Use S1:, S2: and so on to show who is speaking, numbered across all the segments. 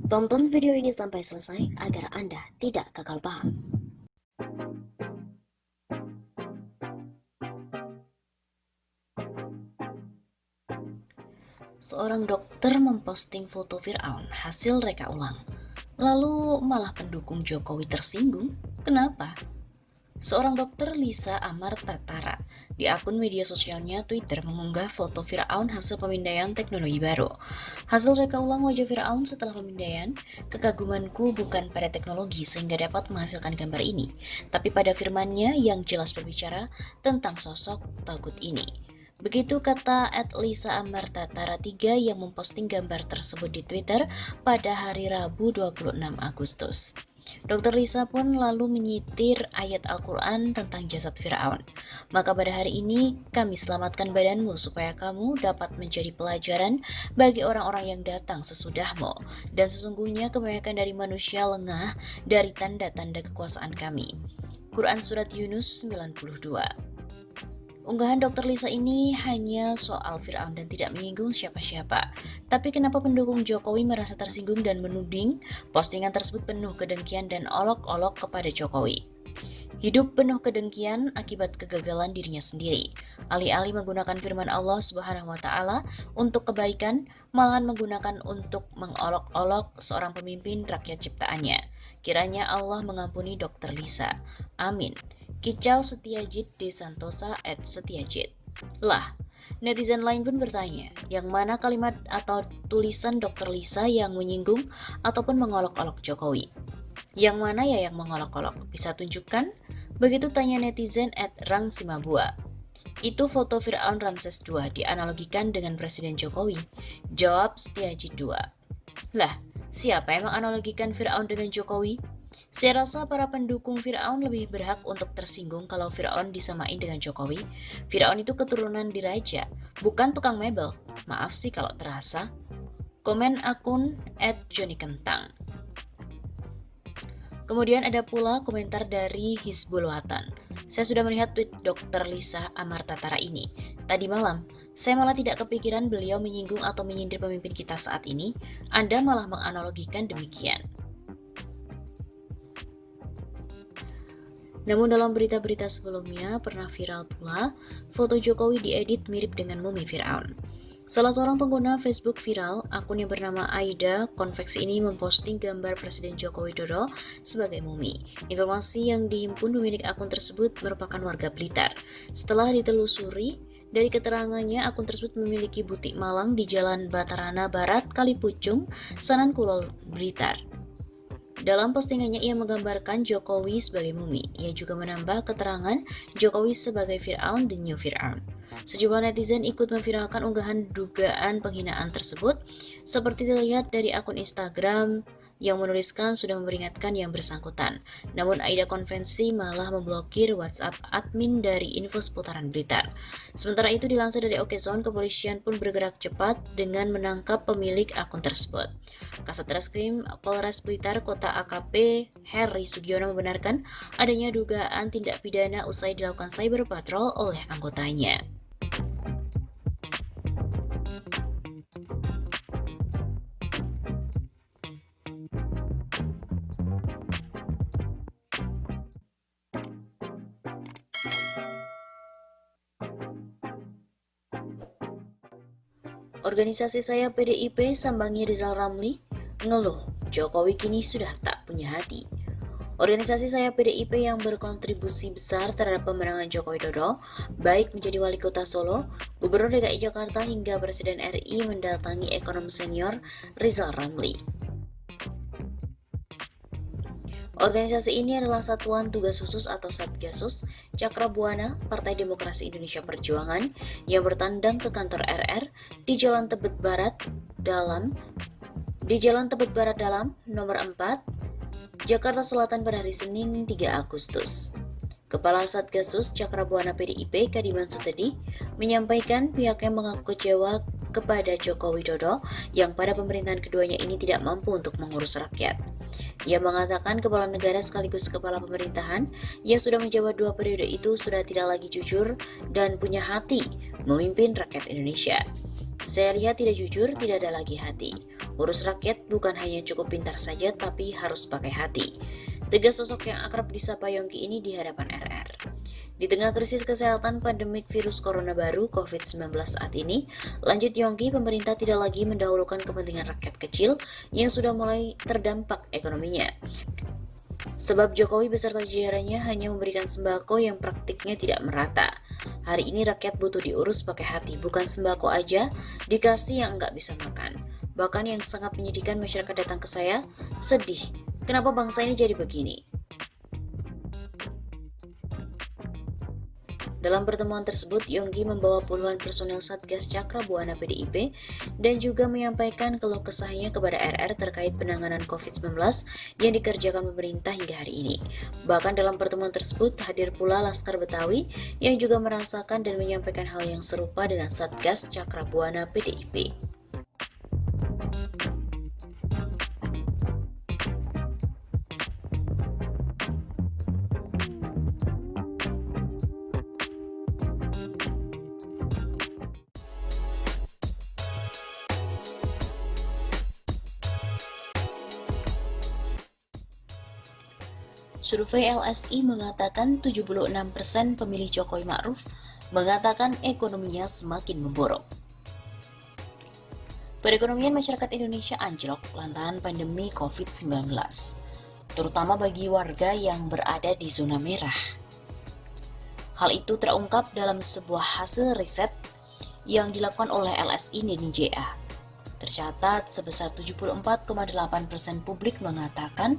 S1: Tonton video ini sampai selesai agar Anda tidak gagal paham. Seorang dokter memposting foto Fir'aun hasil reka ulang. Lalu malah pendukung Jokowi tersinggung. Kenapa? Seorang dokter Lisa Amartatara di akun media sosialnya Twitter mengunggah foto Fir'aun hasil pemindaian teknologi baru. Hasil reka ulang wajah Fir'aun setelah pemindaian, kekagumanku bukan pada teknologi sehingga dapat menghasilkan gambar ini, tapi pada firmannya yang jelas berbicara tentang sosok Tagut ini. Begitu kata @Lisa Amartatara 3 yang memposting gambar tersebut di Twitter pada hari Rabu 26 Agustus. Dr. Lisa pun lalu menyitir ayat Al-Quran tentang jasad Fir'aun. Maka pada hari ini kami selamatkan badanmu supaya kamu dapat menjadi pelajaran bagi orang-orang yang datang sesudahmu. Dan sesungguhnya kebanyakan dari manusia lengah dari tanda-tanda kekuasaan kami. Quran Surat Yunus 92. Unggahan Dr. Lisa ini hanya soal Fir'aun dan tidak menyinggung siapa-siapa. Tapi kenapa pendukung Jokowi merasa tersinggung dan menuding postingan tersebut penuh kedengkian dan olok-olok kepada Jokowi? Hidup penuh kedengkian akibat kegagalan dirinya sendiri. Alih-alih menggunakan firman Allah Subhanahu wa Ta'ala untuk kebaikan, malahan menggunakan untuk mengolok-olok seorang pemimpin rakyat ciptaannya. Kiranya Allah mengampuni Dr. Lisa. Amin. Kicau Setiajid de Santosa @Setiajid. Lah, netizen lain pun bertanya, yang mana kalimat atau tulisan Dr. Lisa yang menyinggung ataupun mengolok-olok Jokowi? Yang mana ya yang mengolok-olok? Bisa tunjukkan? Begitu tanya netizen @Rangsimabua. Itu foto Fir'aun Ramses II dianalogikan dengan Presiden Jokowi. Jawab Setiajid 2. Lah, siapa yang menganalogikan Fir'aun dengan Jokowi? Saya rasa para pendukung Fir'aun lebih berhak untuk tersinggung kalau Fir'aun disamain dengan Jokowi. Fir'aun itu keturunan diraja, bukan tukang mebel. Maaf sih kalau terasa. Komen akun @JohnnyKentang. Kemudian ada pula komentar dari Hizbul Watan. Saya sudah melihat tweet Dr. Lisa Amartatara ini. Tadi malam, saya malah tidak kepikiran beliau menyinggung atau menyindir pemimpin kita saat ini. Anda malah menganalogikan demikian. Namun dalam berita-berita sebelumnya pernah viral pula foto Jokowi diedit mirip dengan mumi Fir'aun. Salah seorang pengguna Facebook viral, akun yang bernama Aida Konveksi ini memposting gambar Presiden Joko Widodo sebagai mumi. Informasi yang dihimpun pemilik akun tersebut merupakan warga Blitar. Setelah ditelusuri, dari keterangannya akun tersebut memiliki butik malang di Jalan Batarana Barat, Kalipucung, Sanan Kulon, Blitar. Dalam postingannya ia menggambarkan Jokowi sebagai mumi. Ia juga menambah keterangan Jokowi sebagai Fir'aun the New Fir'aun. Sejumlah netizen ikut memviralkan unggahan dugaan penghinaan tersebut, seperti terlihat dari akun Instagram yang menuliskan sudah memperingatkan yang bersangkutan. Namun Aida Konvensi malah memblokir WhatsApp admin dari info seputaran Blitar. Sementara itu dilansir dari Okezone, kepolisian pun bergerak cepat dengan menangkap pemilik akun tersebut. Kasat Reskrim Polres Blitar Kota AKP Heri Sugiono membenarkan adanya dugaan tindak pidana usai dilakukan cyber patrol oleh anggotanya. Organisasi saya PDIP sambangi Rizal Ramli, ngeluh Jokowi kini sudah tak punya hati. Organisasi saya PDIP yang berkontribusi besar terhadap pemenangan Joko Widodo, baik menjadi wali kota Solo, Gubernur DKI Jakarta hingga Presiden RI mendatangi ekonom senior Rizal Ramli. Organisasi ini adalah Satuan Tugas Khusus atau Satgasus Cakrabuana Partai Demokrasi Indonesia Perjuangan yang bertandang ke kantor RR di Jalan Tebet Barat Dalam nomor 4 Jakarta Selatan pada hari Senin 3 Agustus. Kepala Satgasus Cakrabuana PDIP Kadiman Sutedi menyampaikan pihaknya mengaku kecewa kepada Joko Widodo yang pada pemerintahan keduanya ini tidak mampu untuk mengurus rakyat. Ia mengatakan kepala negara sekaligus kepala pemerintahan yang sudah menjabat 2 periode itu sudah tidak lagi jujur dan punya hati memimpin rakyat Indonesia. Saya lihat tidak jujur, tidak ada lagi hati. Urus rakyat bukan hanya cukup pintar saja, tapi harus pakai hati. Tegas sosok yang akrab disapa Yongki ini di hadapan RR. Di tengah krisis kesehatan pandemik virus corona baru COVID-19 saat ini, lanjut Yongki, pemerintah tidak lagi mendahulukan kepentingan rakyat kecil yang sudah mulai terdampak ekonominya. Sebab Jokowi beserta jajarannya hanya memberikan sembako yang praktiknya tidak merata. Hari ini rakyat butuh diurus pakai hati, bukan sembako aja dikasih yang nggak bisa makan. Bahkan yang sangat menyedihkan, masyarakat datang ke saya, sedih, kenapa bangsa ini jadi begini? Dalam pertemuan tersebut, Yongki membawa puluhan personel Satgas Cakra Buana PDIP dan juga menyampaikan keluh kesahnya kepada RR terkait penanganan COVID-19 yang dikerjakan pemerintah hingga hari ini. Bahkan dalam pertemuan tersebut hadir pula Laskar Betawi yang juga merasakan dan menyampaikan hal yang serupa dengan Satgas Cakra Buana PDIP. Survei LSI mengatakan 76% pemilih Jokowi Ma'ruf mengatakan ekonominya semakin memburuk. Perekonomian masyarakat Indonesia anjlok lantaran pandemi COVID-19, terutama bagi warga yang berada di zona merah. Hal itu terungkap dalam sebuah hasil riset yang dilakukan oleh LSI DenijA. Tercatat sebesar 74,8% publik mengatakan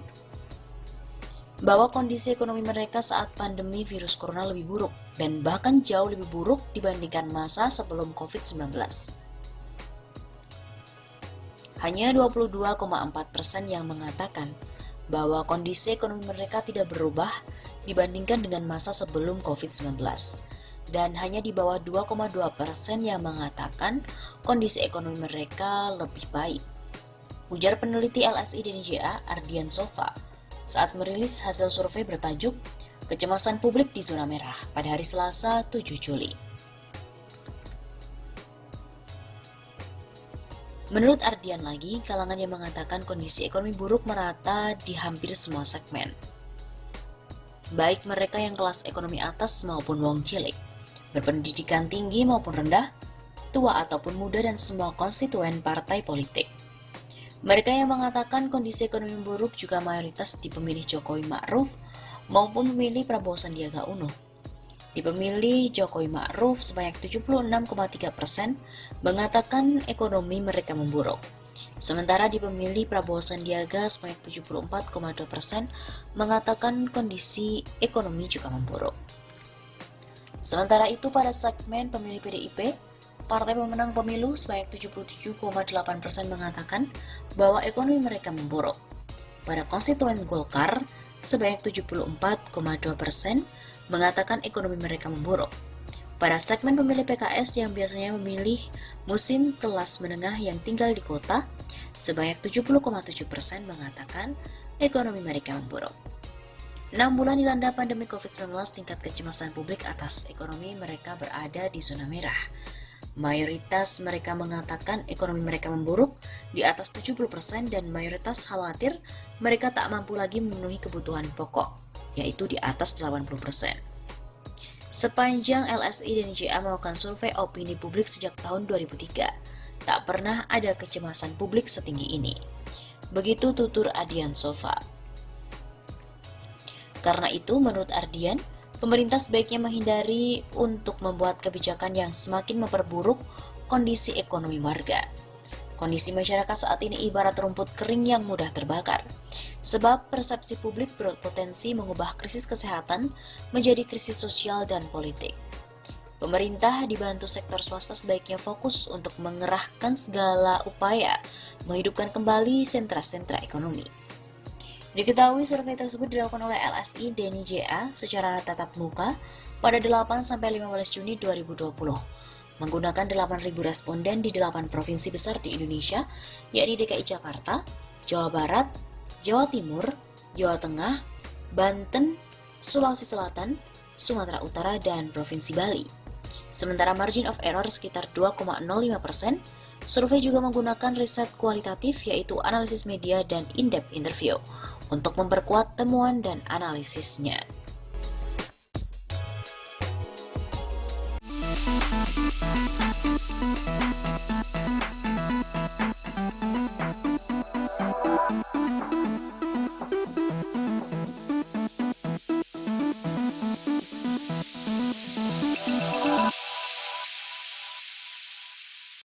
S1: bahwa kondisi ekonomi mereka saat pandemi virus corona lebih buruk dan bahkan jauh lebih buruk dibandingkan masa sebelum COVID-19. Hanya 22,4% yang mengatakan bahwa kondisi ekonomi mereka tidak berubah dibandingkan dengan masa sebelum COVID-19. Dan hanya di bawah 2,2% yang mengatakan kondisi ekonomi mereka lebih baik. Ujar peneliti LSI DenijA, Ardian Sofa, saat merilis hasil survei bertajuk Kecemasan Publik di Zona Merah pada hari Selasa 7 Juli. Menurut Ardian lagi, kalangan yang mengatakan kondisi ekonomi buruk merata di hampir semua segmen. Baik mereka yang kelas ekonomi atas maupun wong cilik, berpendidikan tinggi maupun rendah, tua ataupun muda dan semua konstituen partai politik. Mereka yang mengatakan kondisi ekonomi buruk juga mayoritas di pemilih Jokowi Ma'ruf maupun pemilih Prabowo Sandiaga Uno. Di pemilih Jokowi Ma'ruf sebanyak 76,3% mengatakan ekonomi mereka memburuk. Sementara di pemilih Prabowo Sandiaga sebanyak 74,2% mengatakan kondisi ekonomi juga memburuk. Sementara itu pada segmen pemilih PDIP, partai pemenang pemilu sebanyak 77,8% mengatakan bahwa ekonomi mereka memburuk. Pada konstituen Golkar, sebanyak 74,2% mengatakan ekonomi mereka memburuk. Pada segmen pemilih PKS yang biasanya memilih musim kelas menengah yang tinggal di kota, sebanyak 70,7% mengatakan ekonomi mereka memburuk. 6 bulan dilanda pandemi COVID-19, tingkat kecemasan publik atas ekonomi mereka berada di zona merah. Mayoritas mereka mengatakan ekonomi mereka memburuk di atas 70% dan mayoritas khawatir mereka tak mampu lagi memenuhi kebutuhan pokok, yaitu di atas 80%. Sepanjang LSI dan JA melakukan survei opini publik sejak tahun 2003, tak pernah ada kecemasan publik setinggi ini. Begitu tutur Ardian Sofa. Karena itu, menurut Ardian, pemerintah sebaiknya menghindari untuk membuat kebijakan yang semakin memperburuk kondisi ekonomi warga. Kondisi masyarakat saat ini ibarat rumput kering yang mudah terbakar, sebab persepsi publik berpotensi mengubah krisis kesehatan menjadi krisis sosial dan politik. Pemerintah dibantu sektor swasta sebaiknya fokus untuk mengerahkan segala upaya menghidupkan kembali sentra-sentra ekonomi. Diketahui survei tersebut dilakukan oleh LSI DenijA secara tatap muka pada 8-15 Juni 2020, menggunakan 8.000 responden di 8 provinsi besar di Indonesia, yakni DKI Jakarta, Jawa Barat, Jawa Timur, Jawa Tengah, Banten, Sulawesi Selatan, Sumatera Utara, dan Provinsi Bali. Sementara margin of error sekitar 2,05%. Survei juga menggunakan riset kualitatif yaitu analisis media dan in-depth interview untuk memperkuat temuan dan analisisnya.